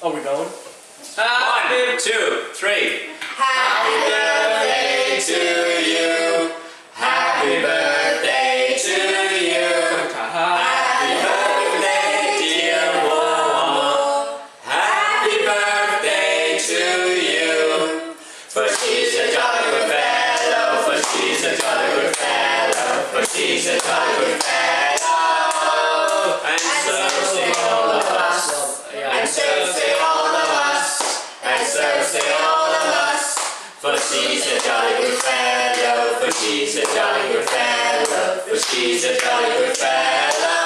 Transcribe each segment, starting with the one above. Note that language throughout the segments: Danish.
Are we going? 1, 2, 3. Happy birthday to you. Happy birthday to you. Happy birthday, dear Mom. Happy birthday to you. For she's a jolly good fellow. For she's a jolly good fellow. For she's a jolly good fellow. And so say all of us. And so say all of us. And so say all of us. For she's a jolly good fellow. For she's a jolly good fellow. For she's a jolly good fellow.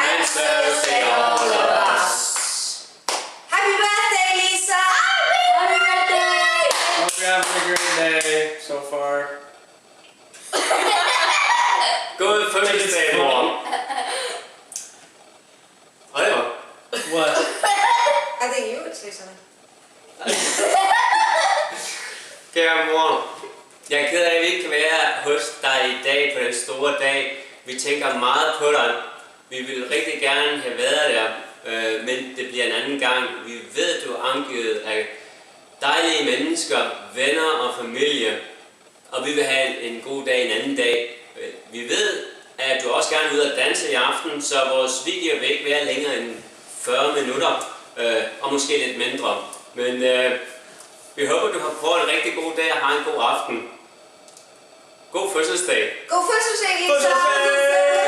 And so say all of us. Happy birthday, Lisa! Happy birthday! Hope you're having a great day so far. God fødselsdag, mor. Oliver. What? I think you would say something. Kære mor, jeg er ked af, at vi ikke kan være hos dig i dag på den store dag. Vi tænker meget på dig. Vi vil rigtig gerne have været der, men det bliver en anden gang. Vi ved, at du er omgivet af dejlige mennesker, venner og familie, og vi vil have en god dag en anden dag. Vi ved, at du også gerne vil ud og danse i aften, så vores video vil ikke være længere end 40 minutter, og måske lidt mindre. Men vi håber, du har prøvet en rigtig god dag og har en god aften. God fødselsdag! God fødselsdag, Lisa! Fødselsdag!